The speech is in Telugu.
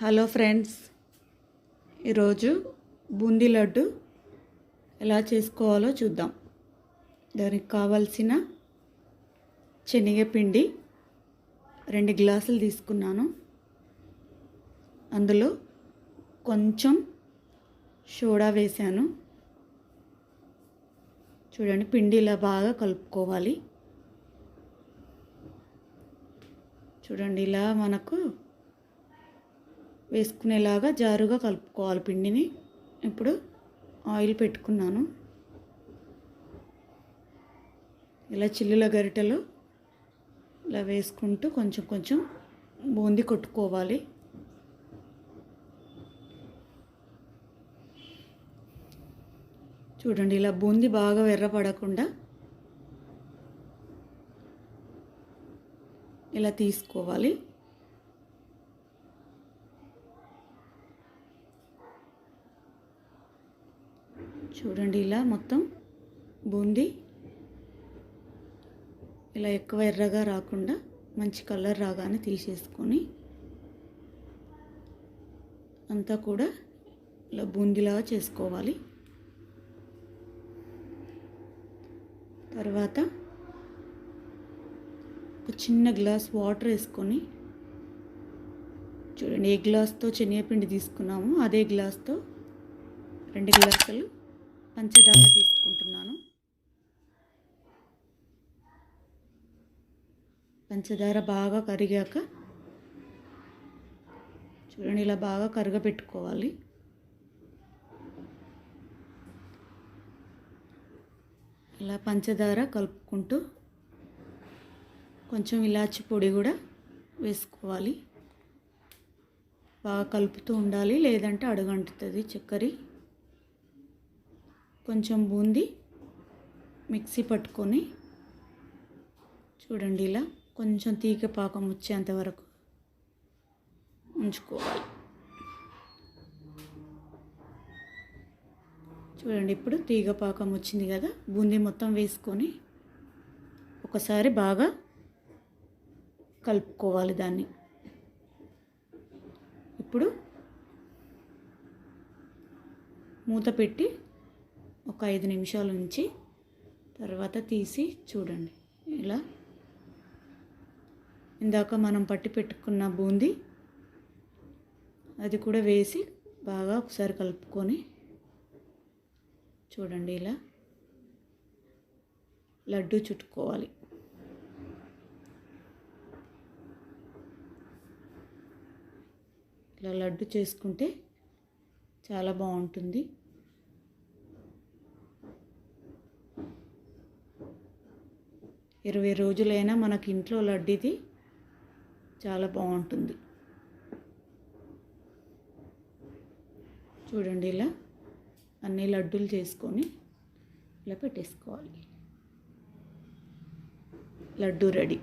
హలో ఫ్రెండ్స్, ఈరోజు బూందీ లడ్డు ఎలా చేసుకోవాలో చూద్దాం. దానికి కావాల్సిన శనగపిండి 2 గ్లాసులు తీసుకున్నాను. అందులో కొంచెం సోడా వేసాను. చూడండి, పిండి ఇలా బాగా కలుపుకోవాలి. చూడండి, ఇలా మనకు వేసుకునేలాగా జారుగా కలుపుకోవాలి పిండిని. ఇప్పుడు ఆయిల్ పెట్టుకున్నాను. ఇలా చిల్లుల గరిటెలో ఇలా వేసుకుంటూ కొంచెం కొంచెం బూందీ కొట్టుకోవాలి. చూడండి, ఇలా బూందీ బాగా ఎర్రపడకుండా ఇలా తీసుకోవాలి. చూడండి, ఇలా మొత్తం బూందీ ఇలా ఎక్కువ ఎర్రగా రాకుండా మంచి కలర్ రాగానే తీసేసుకొని అంతా కూడా ఇలా బూందీలాగా చేసుకోవాలి. తర్వాత ఒక చిన్న గ్లాస్ వాటర్ వేసుకొని, చూడండి, ఏ గ్లాస్తో శనగపిండి తీసుకున్నామో అదే గ్లాస్తో 2 గ్లాసులు పంచదార తీసుకుంటున్నాను. పంచదార బాగా కరిగాక చూడండి, ఇలా బాగా కరగబెట్టుకోవాలి. ఇలా పంచదార కలుపుకుంటూ కొంచెం ఇలాచి పొడి కూడా వేసుకోవాలి. బాగా కలుపుతూ ఉండాలి, లేదంటే అడుగంటుతుంది చక్కెర. కొంచెం బూందీ మిక్సీ పట్టుకొని చూడండి, ఇలా కొంచెం తీగ పాకం వచ్చేంత వరకు ఉంచుకోవాలి. చూడండి, ఇప్పుడు తీగ పాకం వచ్చింది కదా. బూందీ మొత్తం వేసుకొని ఒకసారి బాగా కలుపుకోవాలి దాన్ని. ఇప్పుడు మూత పెట్టి ఒక 5 నిమిషాలు ఉంచి తర్వాత తీసి చూడండి, ఇలా ఇందాక మనం పట్టి పెట్టుకున్న బూందీ అది కూడా వేసి బాగా ఒకసారి కలుపుకొని చూడండి, ఇలా లడ్డు చుట్టుకోవాలి. ఇలా లడ్డు చేసుకుంటే చాలా బాగుంటుంది. ఇరవై రోజులైనా మనకి ఇంట్లో లడ్డూది చాలా బాగుంటుంది. చూడండి, ఇలా అన్ని లడ్డూలు చేసుకొని ఇలా పెట్టేసుకోవాలి. లడ్డు రెడీ.